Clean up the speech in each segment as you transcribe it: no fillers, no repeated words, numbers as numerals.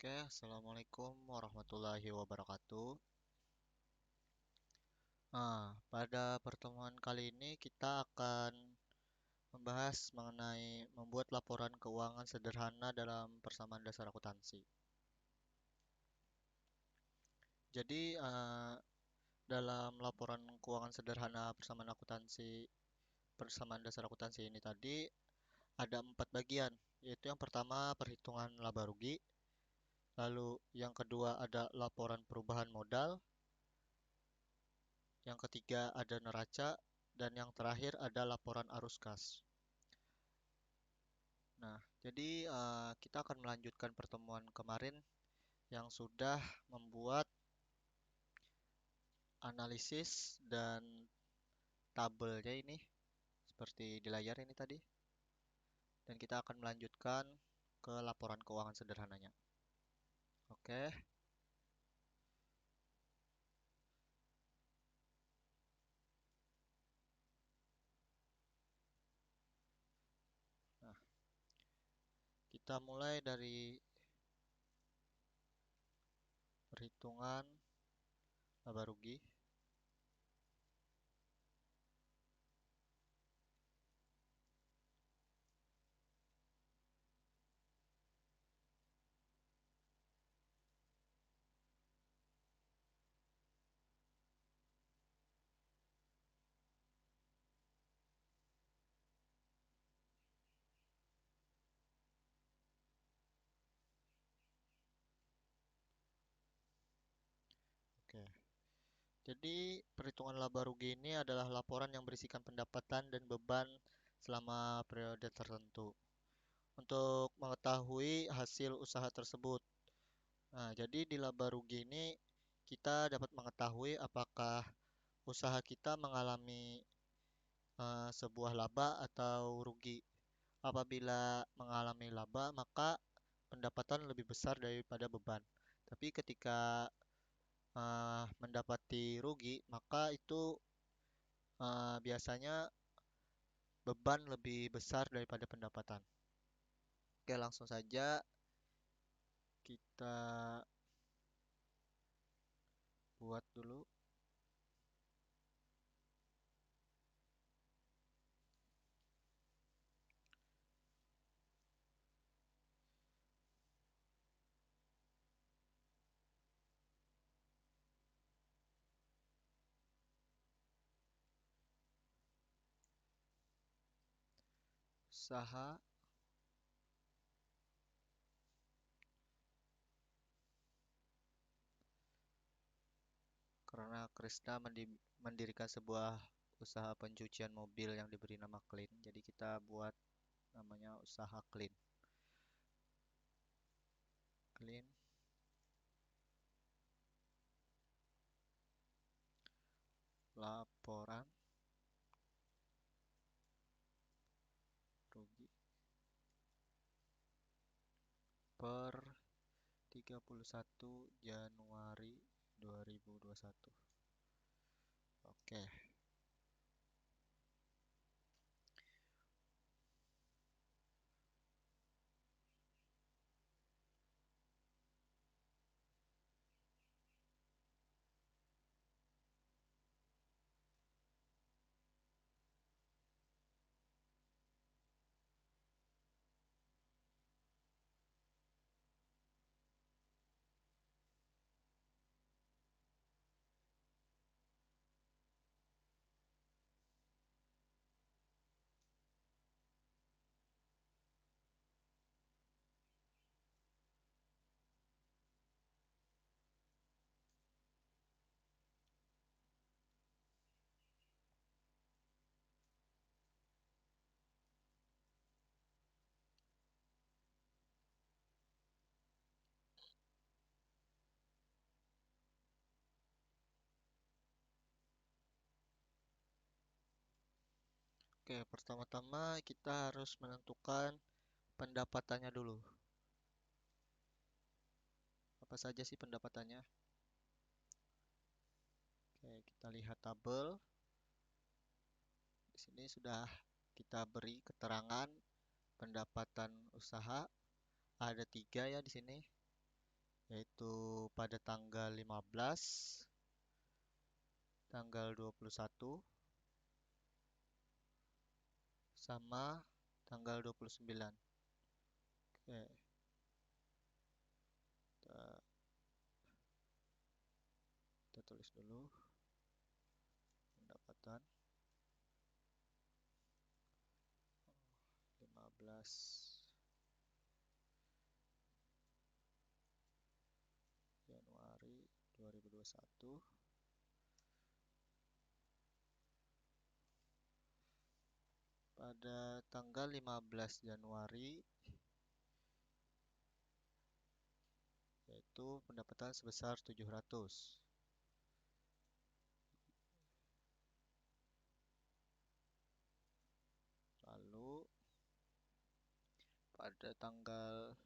Oke, Assalamualaikum warahmatullahi wabarakatuh. Pada pertemuan kali ini kita akan membahas mengenai membuat laporan keuangan sederhana dalam persamaan dasar akuntansi. Jadi, dalam laporan keuangan sederhana persamaan dasar akuntansi ini tadi ada 4 bagian, yaitu yang pertama perhitungan laba rugi, lalu yang kedua ada laporan perubahan modal, yang ketiga ada neraca, dan yang terakhir ada laporan arus kas. Nah, jadi kita akan melanjutkan pertemuan kemarin yang sudah membuat analisis dan tabelnya ini seperti di layar ini tadi. Dan kita akan melanjutkan ke laporan keuangan sederhananya. Oke. Nah, kita mulai dari perhitungan laba rugi. Oke. Jadi, perhitungan laba rugi ini adalah laporan yang berisikan pendapatan dan beban selama periode tertentu untuk mengetahui hasil usaha tersebut. Nah, jadi di laba rugi ini kita dapat mengetahui apakah usaha kita mengalami sebuah laba atau rugi. Apabila mengalami laba, maka pendapatan lebih besar daripada beban. Tapi ketika mendapati rugi, maka itu biasanya beban lebih besar daripada pendapatan. Oke, langsung saja kita buat dulu. Usaha karena Krisna mendirikan sebuah usaha pencucian mobil yang diberi nama Clean. Jadi kita buat namanya usaha Clean. Clean laporan rugi per 31 Januari 2021. Oke. Oke, pertama-tama kita harus menentukan pendapatannya dulu. Apa saja sih pendapatannya? Oke, kita lihat tabel. Di sini sudah kita beri keterangan pendapatan usaha. Ada 3 ya di sini. yaitu pada tanggal 15, tanggal 21, sama tanggal 29. Oke, kita, kita tulis dulu pendapatan 15 Januari 2021. Pada tanggal 15 Januari, yaitu pendapatan sebesar 700. Lalu pada tanggal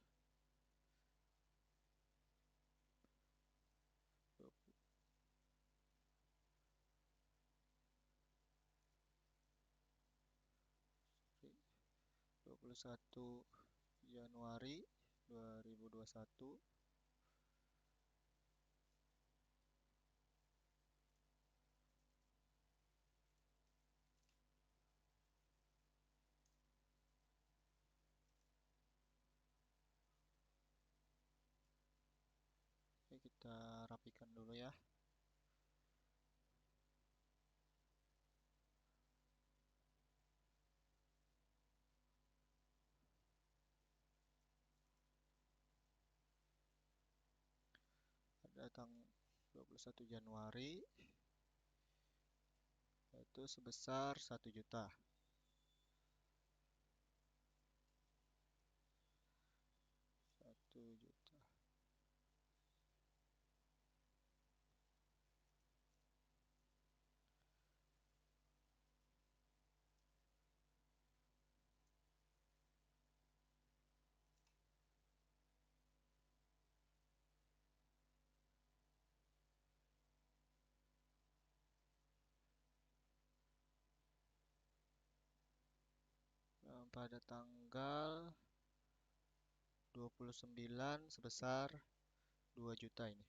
21 Januari 2021, oke, kita rapikan dulu ya. Pada tanggal 21 Januari, yaitu sebesar 1 juta. 1 juta. Pada tanggal 29 sebesar 2 juta ini.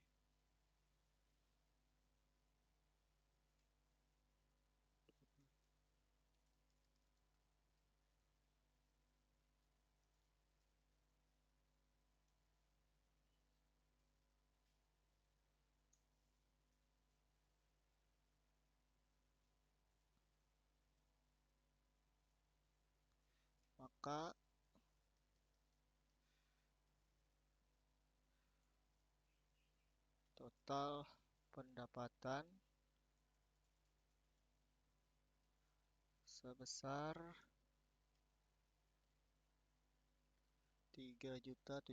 Maka total pendapatan sebesar 3.700.000.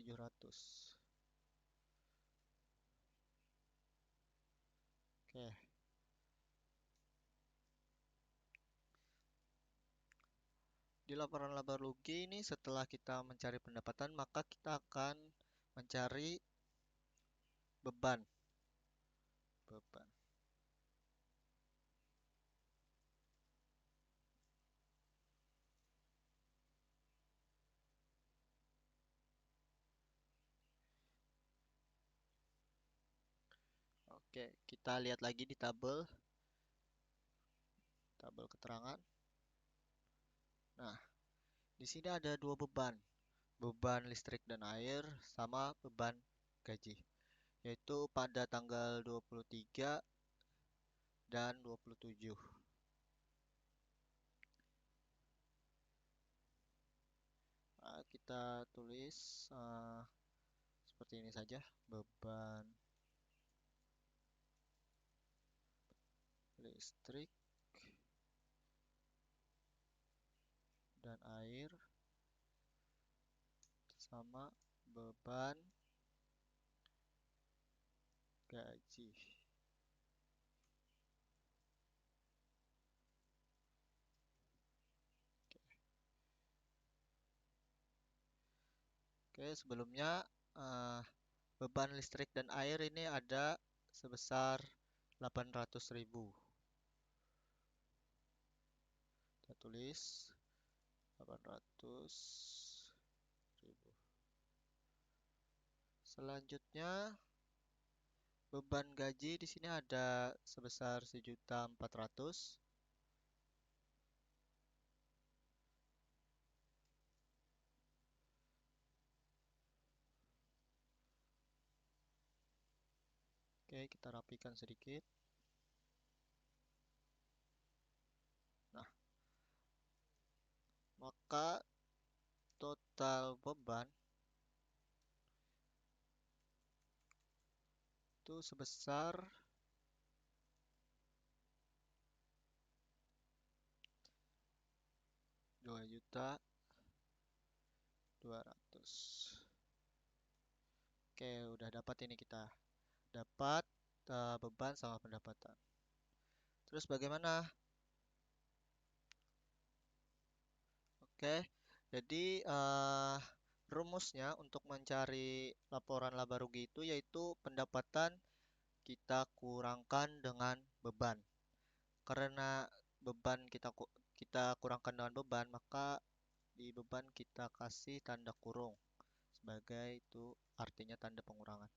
Oke. Di laporan laba rugi ini setelah kita mencari pendapatan, maka kita akan mencari beban. Beban. Oke, kita lihat lagi di tabel keterangan. Nah, di sini ada dua beban. Beban listrik dan air sama beban gaji. Yaitu pada tanggal 23 dan 27. Nah, kita tulis seperti ini saja, beban listrik dan air sama beban gaji. Oke, sebelumnya beban listrik dan air ini ada sebesar 800.000. Kita tulis 800.000 Selanjutnya, beban gaji di sini ada sebesar 1.400.000. Oke, kita rapikan sedikit. Nah, maka total beban itu sebesar 2.200.000. Oke, udah dapat ini kita. Dapat beban sama pendapatan. Terus bagaimana? Oke, jadi rumusnya untuk mencari laporan laba rugi itu yaitu pendapatan kita kurangkan dengan beban. Karena beban kita kurangkan dengan beban, maka di beban kita kasih tanda kurung sebagai itu artinya tanda pengurangan.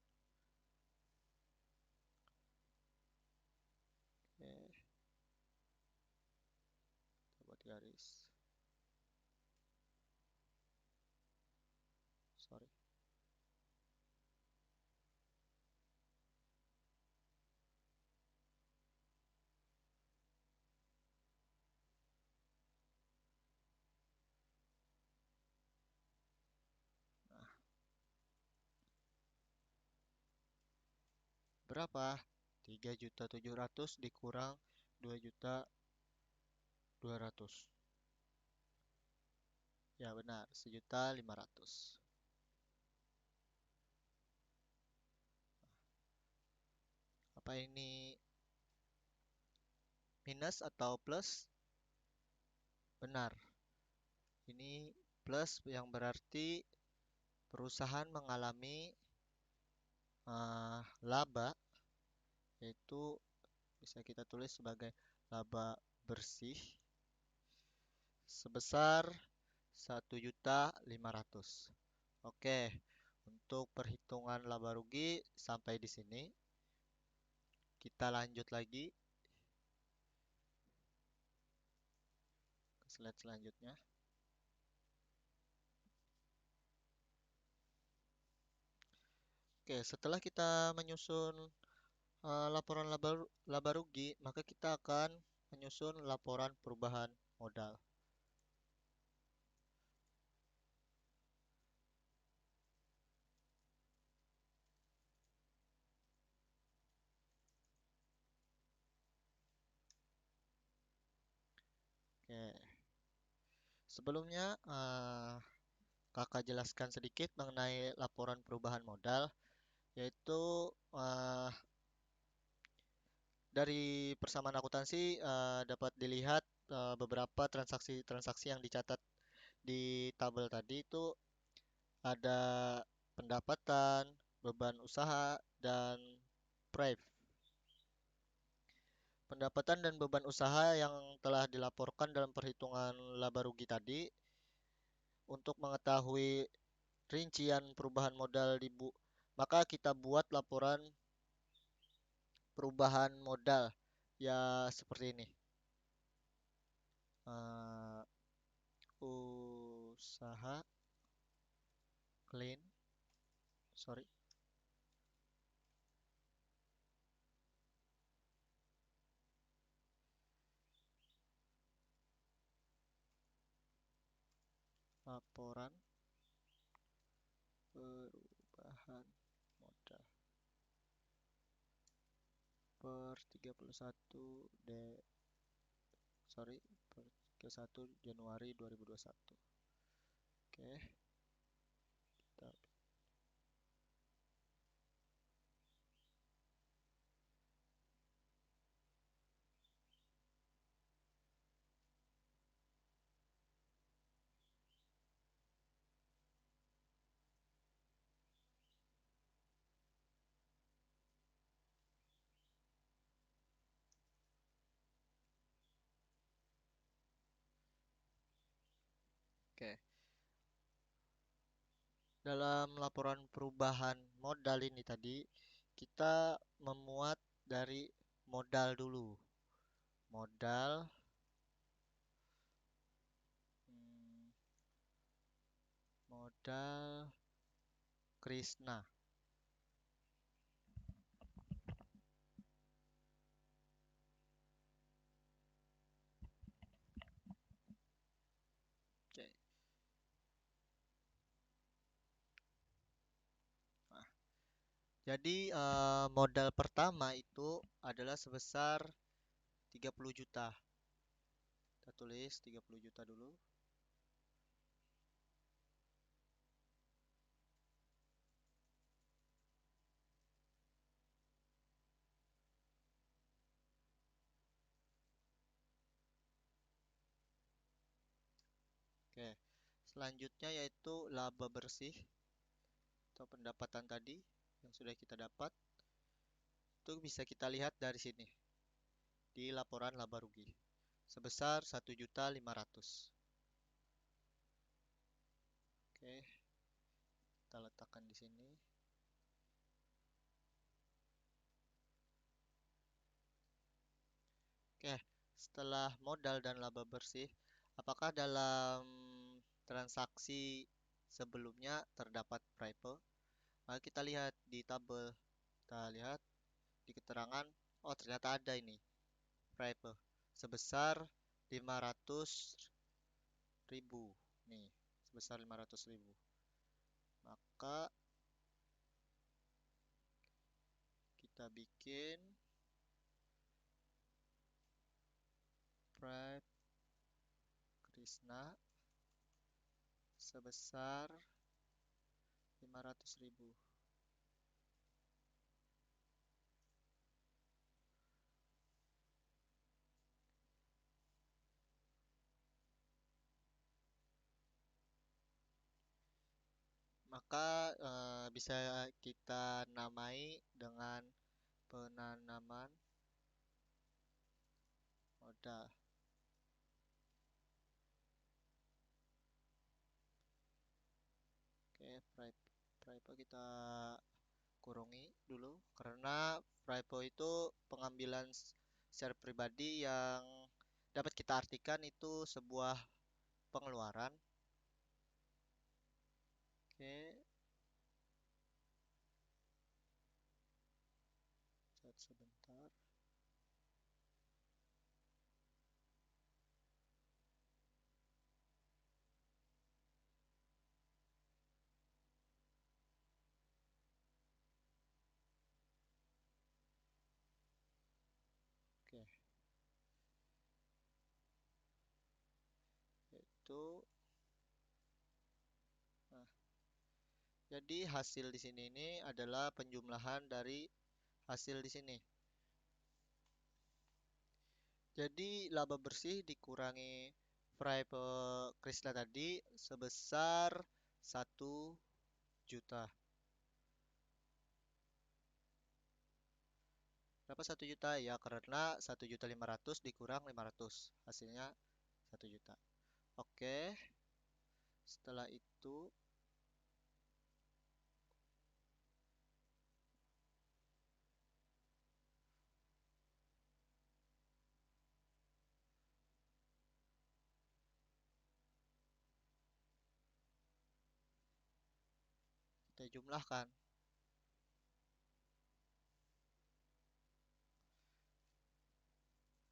Oke, kita buat garis. Sorry. Nah, berapa? 3.700.000 dikurang 2.200.000. Ya benar, 1.500.000. Apa ini minus atau plus? Benar. Ini plus yang berarti perusahaan mengalami laba, yaitu bisa kita tulis sebagai laba bersih sebesar 1.500.000. Oke, untuk perhitungan laba rugi sampai di sini. Kita lanjut lagi ke slide selanjutnya. Oke, setelah kita menyusun laporan laba rugi, maka kita akan menyusun laporan perubahan modal. Oke, sebelumnya kakak jelaskan sedikit mengenai laporan perubahan modal, yaitu dari persamaan akuntansi dapat dilihat beberapa transaksi-transaksi yang dicatat di tabel tadi itu ada pendapatan, beban usaha, dan PREV. Pendapatan dan beban usaha yang telah dilaporkan dalam perhitungan laba rugi tadi untuk mengetahui rincian perubahan modal maka kita buat laporan perubahan modal ya seperti ini. Usaha clean, sorry, laporan perubahan modal per 31 sorry per 31 Januari 2021. Oke, kita oke. Dalam laporan perubahan modal ini tadi, kita memuat dari modal dulu. Modal, hmm, modal Krishna. Oke. Nah, jadi modal pertama itu adalah sebesar 30 juta. Kita tulis 30 juta dulu. Oke. Selanjutnya yaitu laba bersih atau pendapatan tadi yang sudah kita dapat. Itu bisa kita lihat dari sini di laporan laba rugi sebesar 1.500.000. Oke, kita letakkan di sini. Oke, setelah modal dan laba bersih, apakah dalam transaksi sebelumnya terdapat pripe? Maka kita lihat di tabel, kita lihat di keterangan, oh ternyata ada ini pripe sebesar 500.000. Nih, sebesar 500.000. Maka kita bikin pripe Krishna sebesar 500.000. Maka bisa kita namai dengan penanaman modal. Oke, Pripo kita kurangi dulu karena Pripo itu pengambilan secara pribadi yang dapat kita artikan itu sebuah pengeluaran. Oke, sebentar. Oke, itu. Nah, jadi hasil di sini ini adalah penjumlahan dari hasil di sini. Jadi laba bersih dikurangi fry Krishna tadi sebesar 1 juta. Berapa 1 juta? Ya karena 1.500.000 dikurang 500. Hasilnya 1 juta. Oke. Setelah itu kita jumlahkan.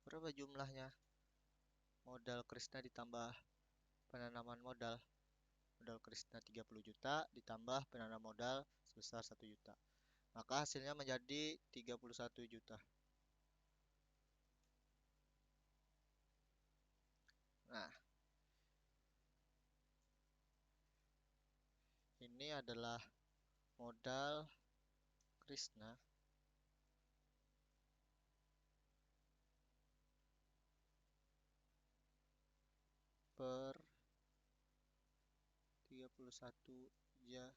Berapa jumlahnya? Modal Krishna ditambah penanaman modal. Modal Krishna 30 juta ditambah penanaman modal sebesar 1 juta. Maka hasilnya menjadi 31 juta. Nah, ini adalah modal Krishna per 31 ya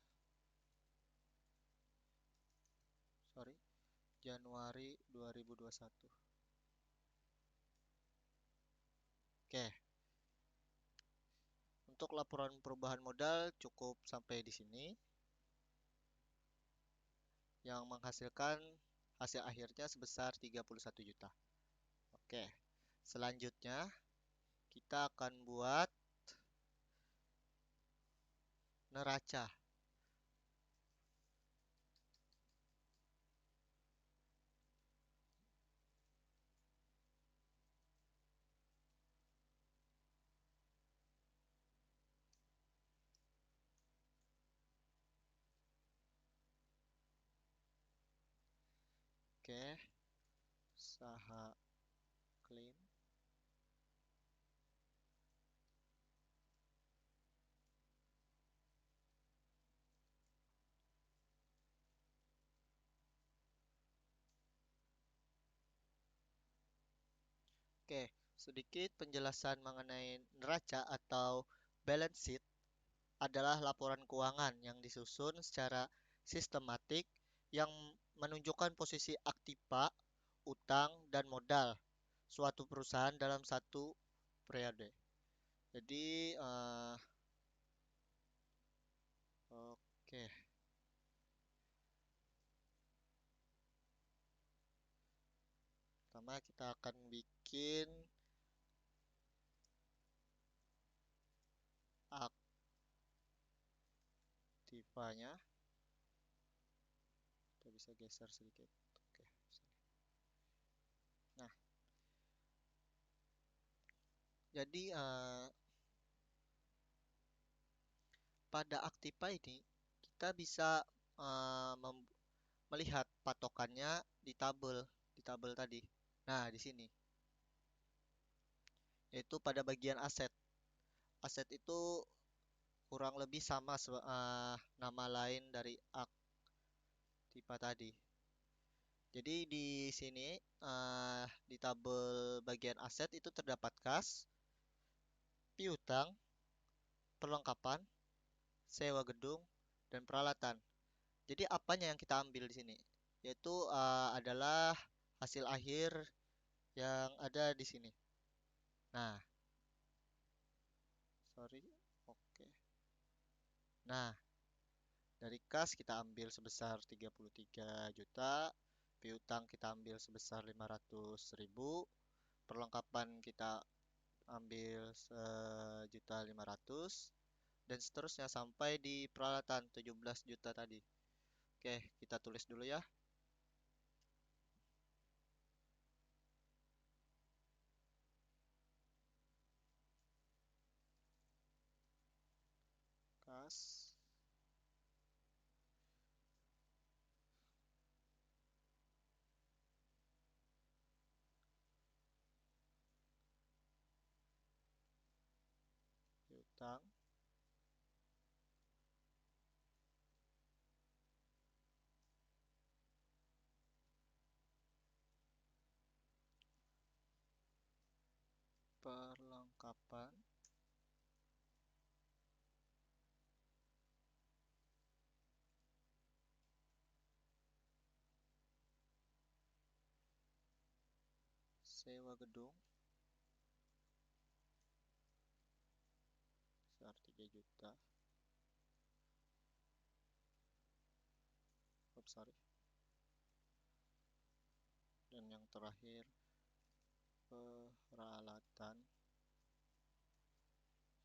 Januari 2021. Oke, untuk laporan perubahan modal cukup sampai di sini. yang menghasilkan hasil akhirnya sebesar 31 juta. Oke, selanjutnya kita akan buat neraca. Oke, saha clean. Oke, sedikit penjelasan mengenai neraca atau balance sheet adalah laporan keuangan yang disusun secara sistematik yang menunjukkan posisi aktiva, utang, dan modal suatu perusahaan dalam satu periode. Jadi, oke, pertama kita akan bikin aktivanya. Kita bisa geser sedikit. Oke, nah, jadi pada aktiva ini kita bisa melihat patokannya di tabel tadi. Nah, di sini yaitu pada bagian aset. Aset itu kurang lebih sama nama lain dari aktiva tadi. Jadi di sini di tabel bagian aset itu terdapat kas, piutang, perlengkapan, sewa gedung, dan peralatan. Jadi apanya yang kita ambil di sini? Yaitu adalah hasil akhir yang ada di sini. Nah, sorry. Oke. Nah, dari kas kita ambil sebesar 33 juta, piutang kita ambil sebesar 500.000, perlengkapan kita ambil 1.500.000, dan seterusnya sampai di peralatan 17 juta tadi. Oke, kita tulis dulu ya. Kas, piutang, perlengkapan, sewa gedung sebesar 3 juta. Oops, sorry. Dan yang terakhir peralatan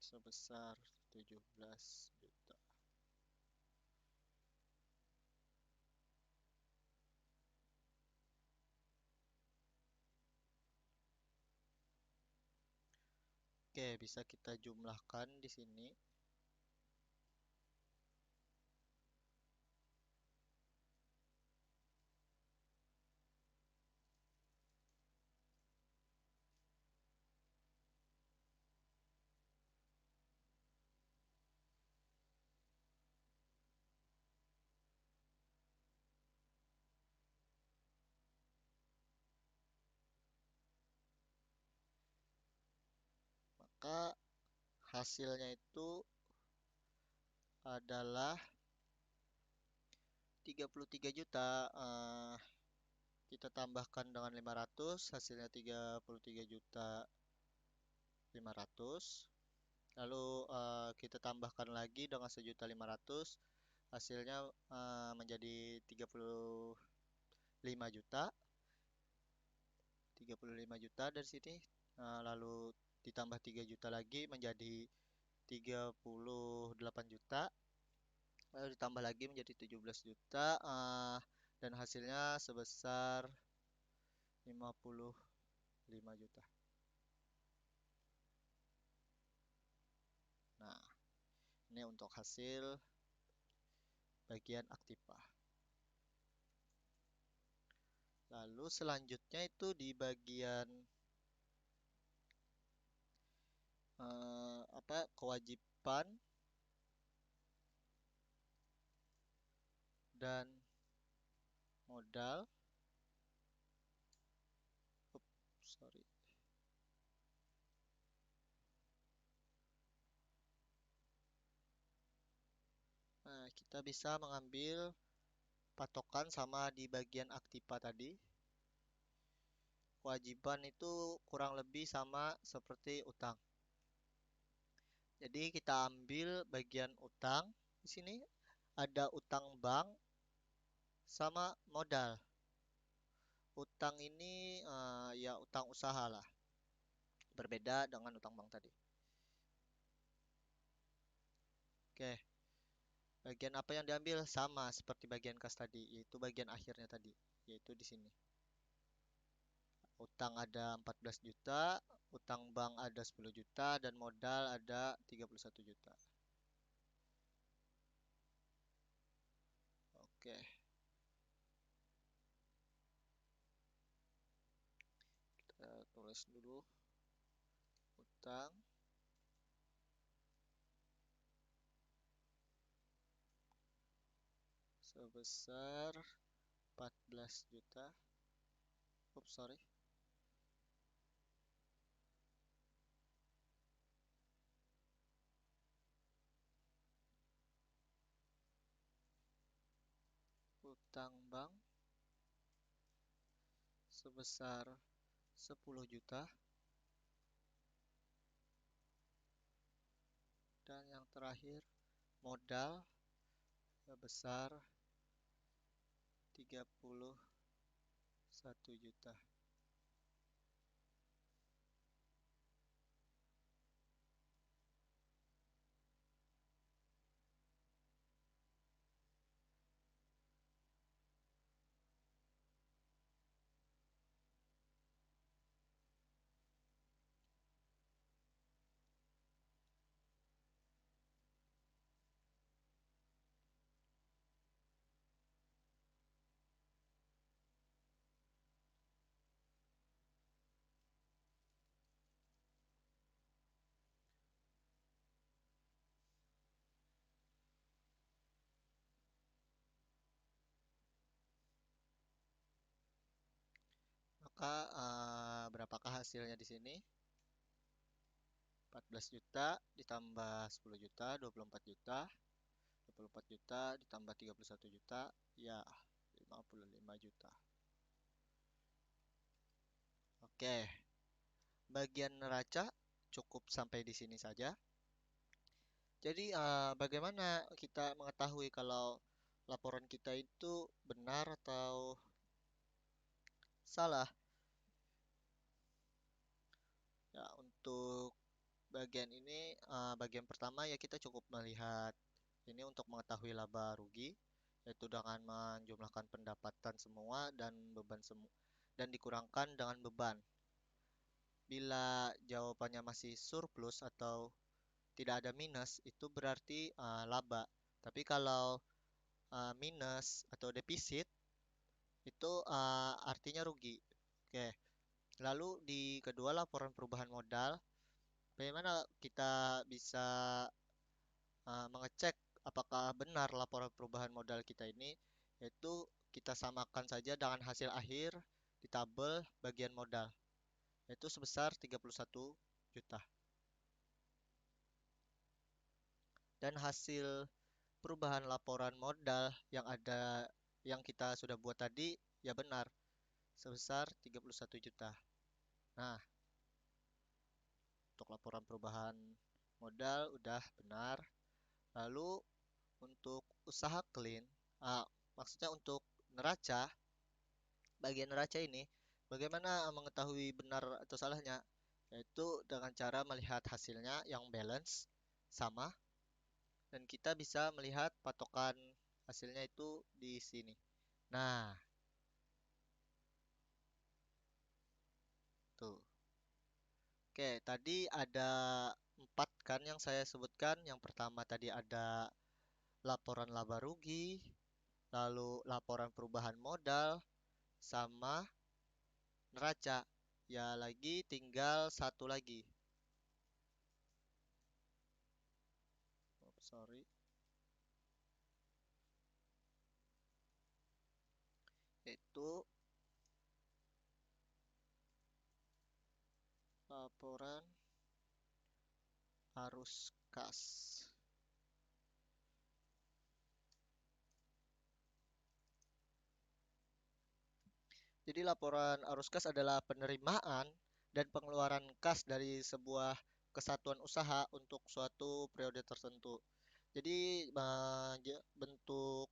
sebesar 17 juta. Oke, bisa kita jumlahkan di sini. Maka hasilnya itu adalah 33 juta. Kita tambahkan dengan 500, hasilnya 33 juta 500. Lalu kita tambahkan lagi dengan 1.500.000, hasilnya menjadi 35 juta. 35 juta dari sini. Lalu ditambah 3 juta lagi menjadi 38 juta. Lalu ditambah lagi menjadi 17 juta. Dan hasilnya sebesar 55 juta. Nah, ini untuk hasil bagian aktiva. Lalu selanjutnya itu di bagian kewajiban dan modal. Sorry. Nah, kita bisa mengambil patokan sama di bagian aktiva tadi. Kewajiban itu kurang lebih sama seperti utang. Jadi kita ambil bagian utang. Di sini ada utang bank sama modal. Utang ini ya utang usaha lah. Berbeda dengan utang bank tadi. Oke. Bagian apa yang diambil sama seperti bagian kas tadi, yaitu bagian akhirnya tadi, yaitu di sini. Utang ada 14 juta, utang bank ada 10 juta, dan modal ada 31 juta. Oke. Kita tulis dulu. Utang sebesar 14 juta. Oops, sorry. Utang bank sebesar 10 juta. Dan yang terakhir, modal sebesar 31 juta. Maka berapakah hasilnya di sini? 14 juta ditambah 10 juta, 24 juta. 24 juta ditambah 31 juta, ya 55 juta. Oke, bagian neraca cukup sampai di sini saja. Jadi bagaimana kita mengetahui kalau laporan kita itu benar atau salah? Ya, untuk bagian ini, bagian pertama ya kita cukup melihat ini untuk mengetahui laba rugi, yaitu dengan menjumlahkan pendapatan semua dan beban semua dan dikurangkan dengan beban. Bila jawabannya masih surplus atau tidak ada minus, itu berarti laba. Tapi kalau minus atau defisit, itu artinya rugi. Oke. Lalu di kedua laporan perubahan modal, bagaimana kita bisa mengecek apakah benar laporan perubahan modal kita ini, yaitu kita samakan saja dengan hasil akhir di tabel bagian modal, yaitu sebesar 31 juta. Dan hasil perubahan laporan modal yang kita sudah buat tadi ya benar sebesar 31 juta. Nah, untuk laporan perubahan modal udah benar. Lalu untuk usaha clean, ah, maksudnya untuk neraca, bagian neraca ini, bagaimana mengetahui benar atau salahnya? Yaitu dengan cara melihat hasilnya yang balance, sama, dan kita bisa melihat patokan hasilnya itu di sini. Nah, tuh. Oke, tadi ada empat kan yang saya sebutkan. Yang pertama tadi ada laporan laba rugi, lalu laporan perubahan modal, sama neraca. Ya lagi tinggal satu lagi. Oh, sorry. Itu laporan arus kas. Jadi laporan arus kas adalah penerimaan dan pengeluaran kas dari sebuah kesatuan usaha untuk suatu periode tertentu. Jadi bentuk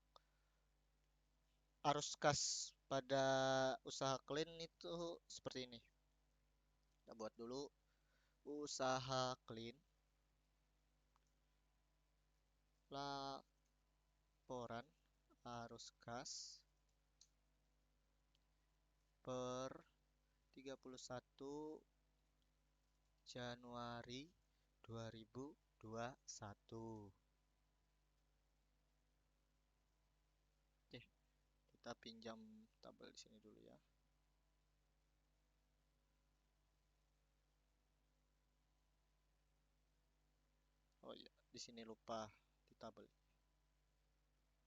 arus kas pada usaha clean itu seperti ini. Kita buat dulu usaha clean, laporan arus kas per 31 Januari 2021. Oke, kita pinjam tabel di sini dulu ya. Oh iya, di sini lupa di tabel.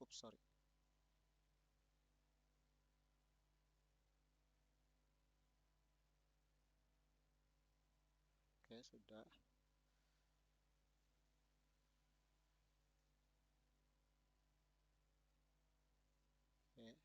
Ups, sorry. Oke, sudah. Oke.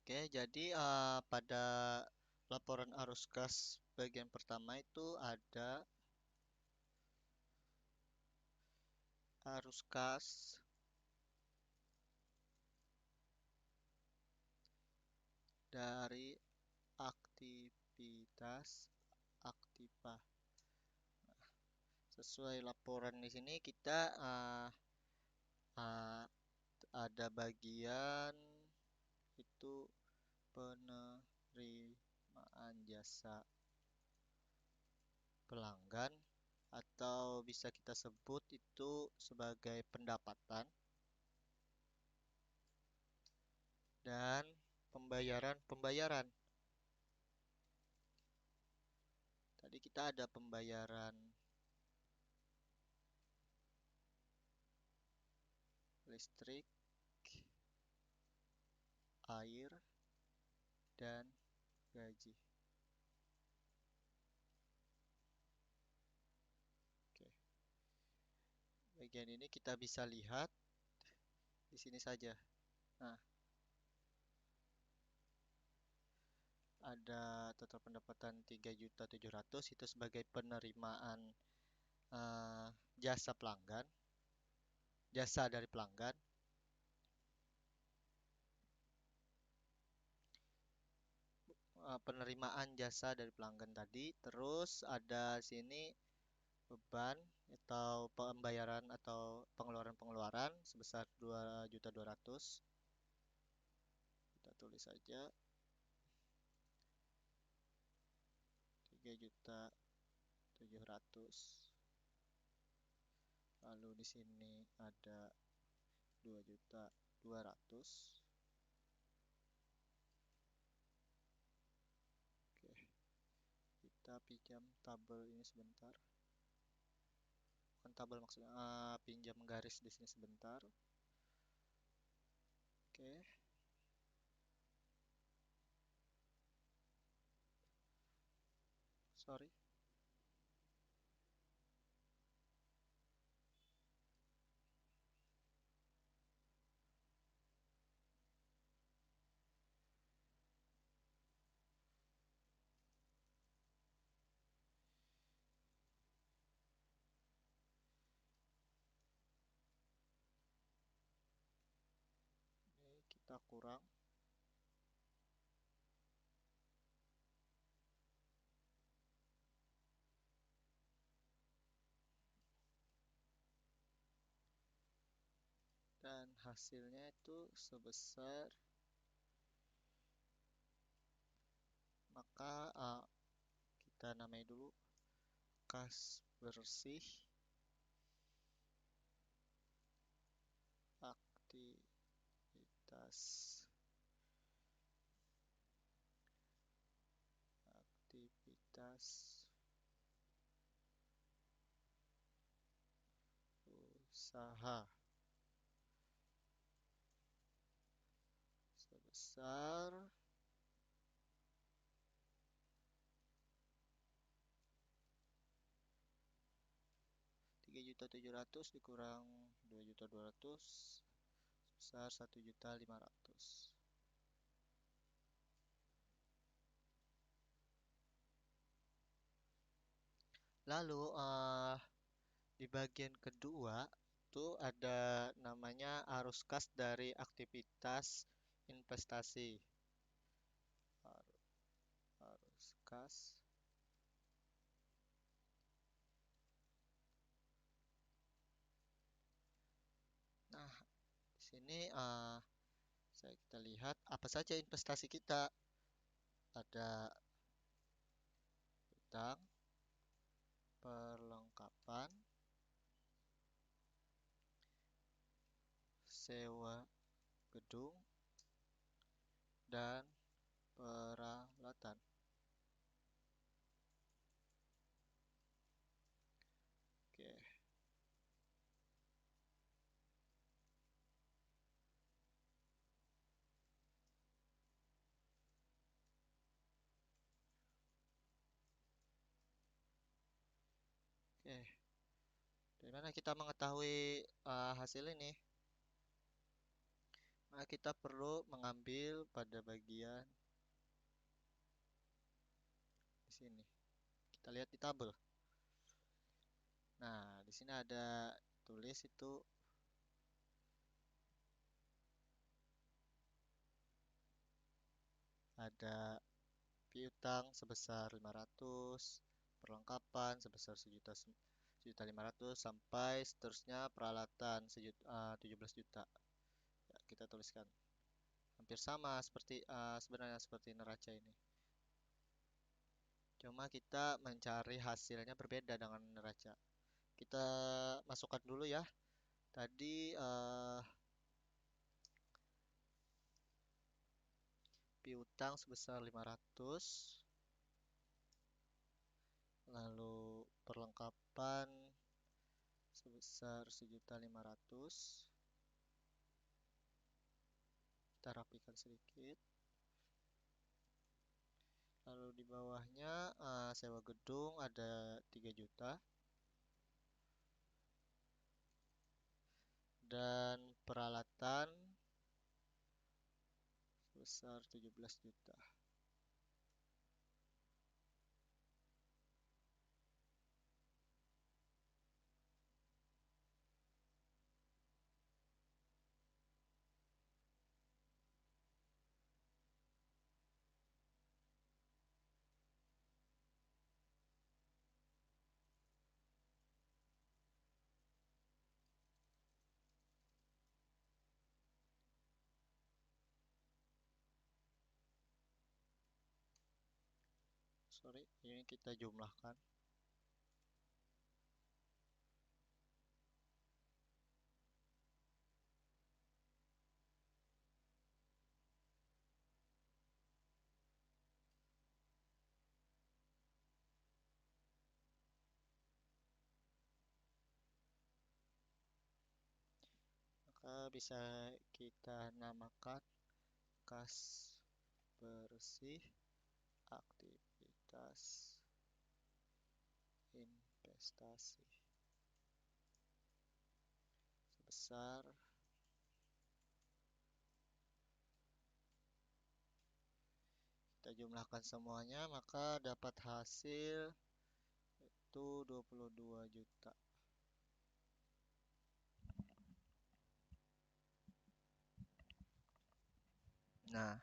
Oke, jadi pada laporan arus kas bagian pertama itu ada arus kas dari aktivitas aktiva. Sesuai laporan di sini kita uh, ada bagian itu penerimaan jasa pelanggan atau bisa kita sebut itu sebagai pendapatan dan pembayaran. Tadi kita ada pembayaran listrik, air, dan gaji. Oke. Bagian ini kita bisa lihat di sini saja. Nah, ada total pendapatan 3.700.000 itu sebagai penerimaan eh, jasa pelanggan, jasa dari pelanggan. Penerimaan jasa dari pelanggan tadi. Terus ada sini beban atau pembayaran atau pengeluaran-pengeluaran sebesar 2.200.000. Kita tulis saja 3.700.000. Lalu di sini ada 2.200.000. Oke, kita pinjam tabel ini sebentar. Bukan tabel maksudnya, pinjam garis di sini sebentar. Oke, sorry. Ini kita kurang. Dan hasilnya itu sebesar, maka kita namai dulu kas bersih aktivitas aktivitas usaha sebesar 3.700.000 dikurang 2.200.000 sebesar 1.500.000. Lalu di bagian kedua itu ada namanya arus kas dari aktivitas investasi. Arus kas. Nah, di sini kita lihat apa saja investasi kita. Ada utang, perlengkapan, sewa gedung, dan peralatan. Oke, oke. Dari mana kita mengetahui hasil ini? Nah, kita perlu mengambil pada bagian di sini. Kita lihat di tabel. Nah, di sini ada tulis itu ada piutang sebesar 500, perlengkapan sebesar 1.500.000 sampai seterusnya peralatan 17 juta. Ya, kita tuliskan. Hampir sama seperti sebenarnya seperti neraca ini. Cuma kita mencari hasilnya berbeda dengan neraca. Kita masukkan dulu ya. Tadi piutang sebesar 500, lalu perlengkapan sebesar 1.500.000. Kita rapikan sedikit. Lalu di bawahnya sewa gedung ada 3 juta dan peralatan sebesar 17 juta. Sorry, ini kita jumlahkan. Maka bisa kita namakan kas bersih aktivitas investasi sebesar kita jumlahkan semuanya maka dapat hasil itu 22 juta. Nah,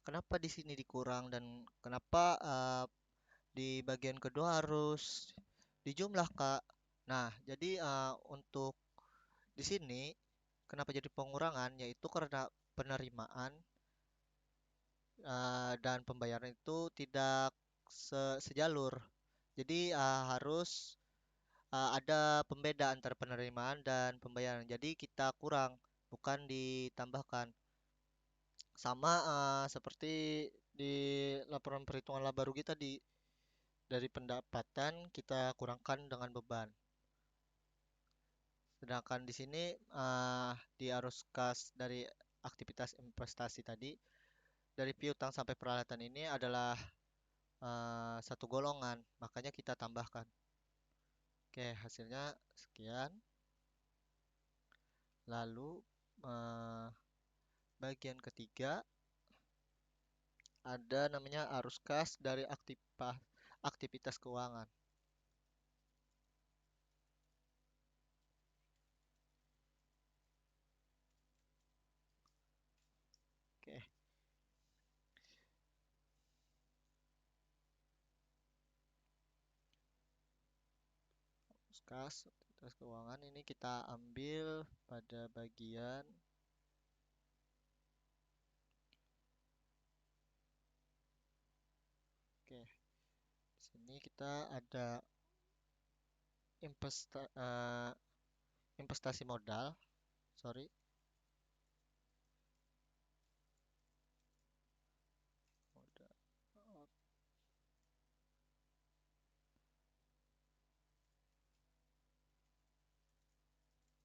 kenapa di sini dikurang dan kenapa di bagian kedua harus dijumlah, Kak? Nah, jadi untuk di sini kenapa jadi pengurangan yaitu karena penerimaan dan pembayaran itu tidak sejalur. Jadi harus ada pembeda antara penerimaan dan pembayaran. Jadi kita kurang, bukan ditambahkan. Sama seperti di laporan perhitungan laba rugi tadi, dari pendapatan kita kurangkan dengan beban. Sedangkan di sini di arus kas dari aktivitas investasi tadi, dari piutang sampai peralatan ini adalah satu golongan, makanya kita tambahkan. Oke, hasilnya sekian. Lalu eh, bagian ketiga ada namanya arus kas dari aktivitas keuangan. Oke, arus kas aktivitas keuangan ini kita ambil pada bagian Oke, di sini kita ada investasi modal, sorry, modal,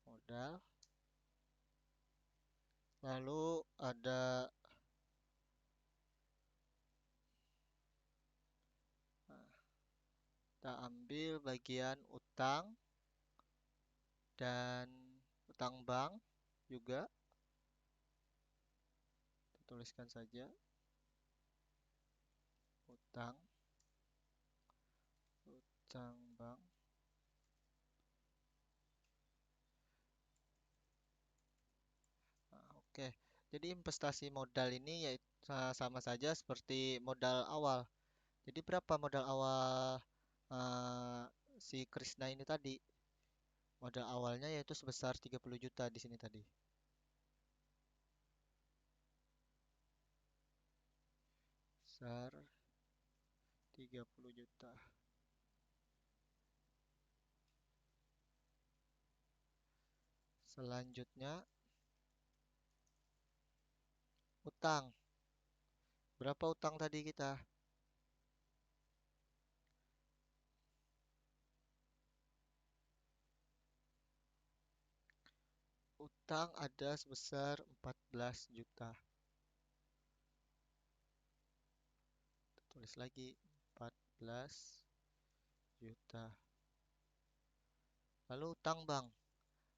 modal. Lalu ada kita ambil bagian utang dan utang bank juga. Kita tuliskan saja utang bank. Nah, oke. Jadi investasi modal ini yaitu sama saja seperti modal awal. Jadi berapa modal awal eh, si Krisna ini tadi? Modal awalnya yaitu sebesar 30 juta di sini tadi. Sebesar 30 juta. Selanjutnya utang. Berapa utang tadi kita? Utang ada sebesar 14 juta. Tulis lagi 14 juta. Lalu utang bank.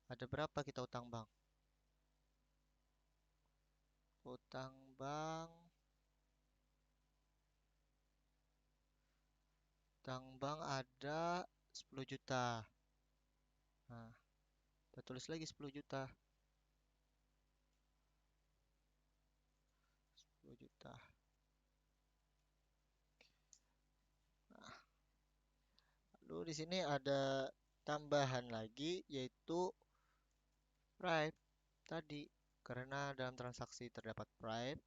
Ada berapa kita utang bank? Utang bank. Utang bank ada 10 juta. Nah, kita tulis lagi 10 juta. 10 juta. Nah, lalu di sini ada tambahan lagi yaitu Prime tadi. Karena dalam transaksi terdapat Prime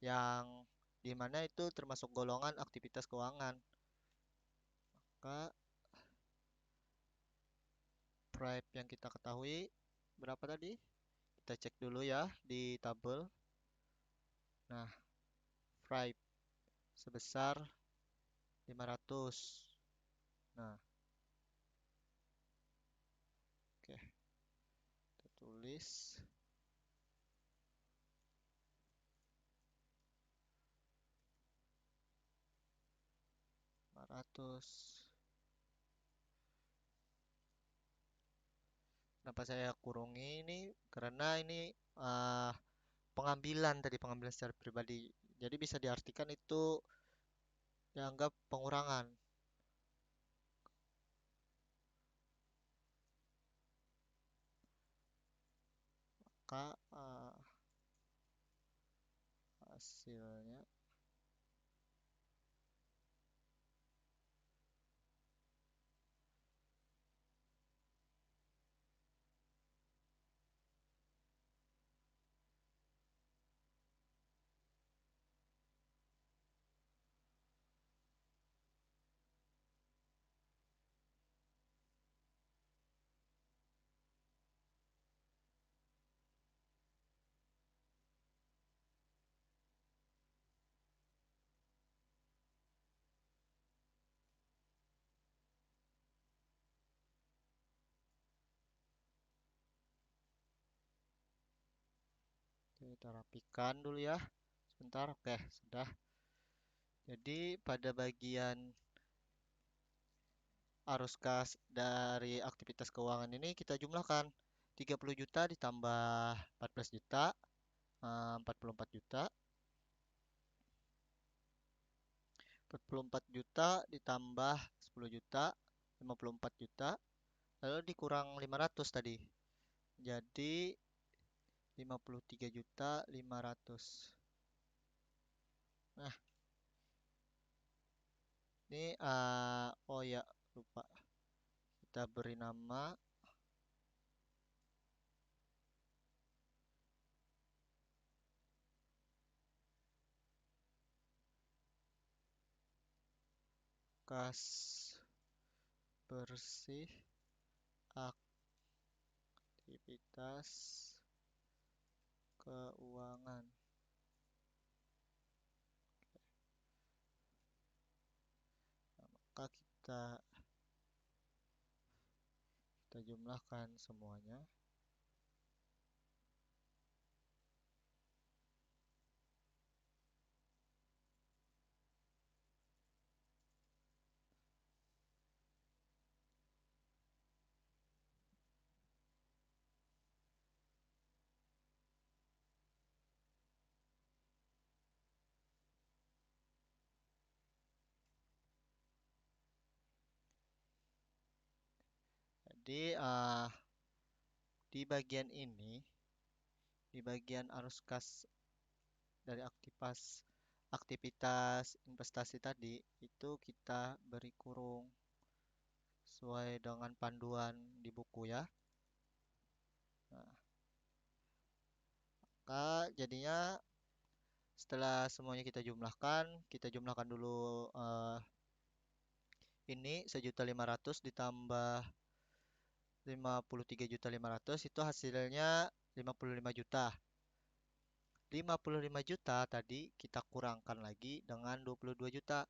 yang dimana itu termasuk golongan aktivitas keuangan. Maka Prime yang kita ketahui berapa tadi? Kita cek dulu ya di tabel. Nah, Prime sebesar 500. Nah, oke. tulis 500. Kenapa saya kurangi ini? Karena ini eh, pengambilan secara pribadi. Jadi bisa diartikan itu dianggap pengurangan. Maka hasilnya kita rapikan dulu ya. Sebentar, oke, sudah. Jadi pada bagian arus kas dari aktivitas keuangan ini kita jumlahkan 30 juta ditambah 14 juta, 44 juta. 44 juta ditambah 10 juta, 54 juta. Lalu dikurang 500 tadi. Jadi 53 juta 500. Nah, ini oh ya, lupa. Kita beri nama kas bersih aktivitas keuangan. Nah, maka kita jumlahkan semuanya. Jadi di bagian ini, di bagian arus kas dari aktivitas investasi tadi, itu kita beri kurung sesuai dengan panduan di buku ya. Nah, maka jadinya setelah semuanya kita jumlahkan dulu ini 1.500.000 ditambah 53.500 itu hasilnya 55 juta. 55 juta tadi kita kurangkan lagi dengan 22 juta.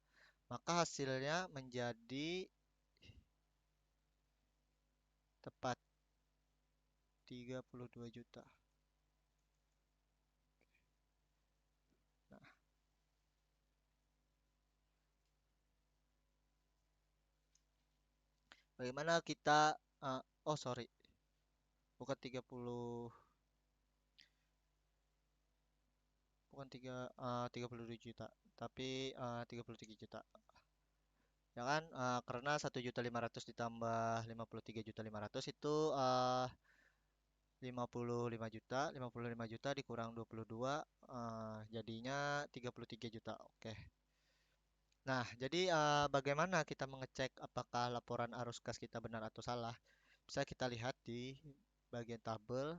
Maka hasilnya menjadi tepat 32 juta. Nah, bagaimana kita oh sorry, bukan 30, bukan 32 juta, tapi 33 juta. Ya kan? Karena 1.500.000 ditambah 53.500 itu 55 juta. 55 juta dikurang 22 jadinya 33 juta. Oke. Nah, jadi bagaimana kita mengecek apakah laporan arus kas kita benar atau salah? Bisa kita lihat di bagian tabel.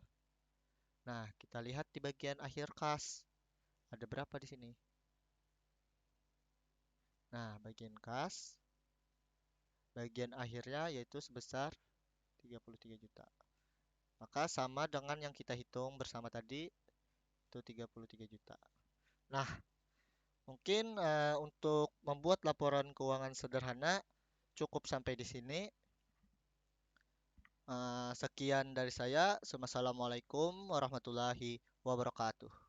Nah, kita lihat di bagian akhir kas. Ada berapa di sini? Nah, bagian kas, bagian akhirnya yaitu sebesar 33 juta. Maka sama dengan yang kita hitung bersama tadi, itu 33 juta. Nah, mungkin untuk membuat laporan keuangan sederhana cukup sampai di sini. Sekian dari saya. Wassalamualaikum warahmatullahi wabarakatuh.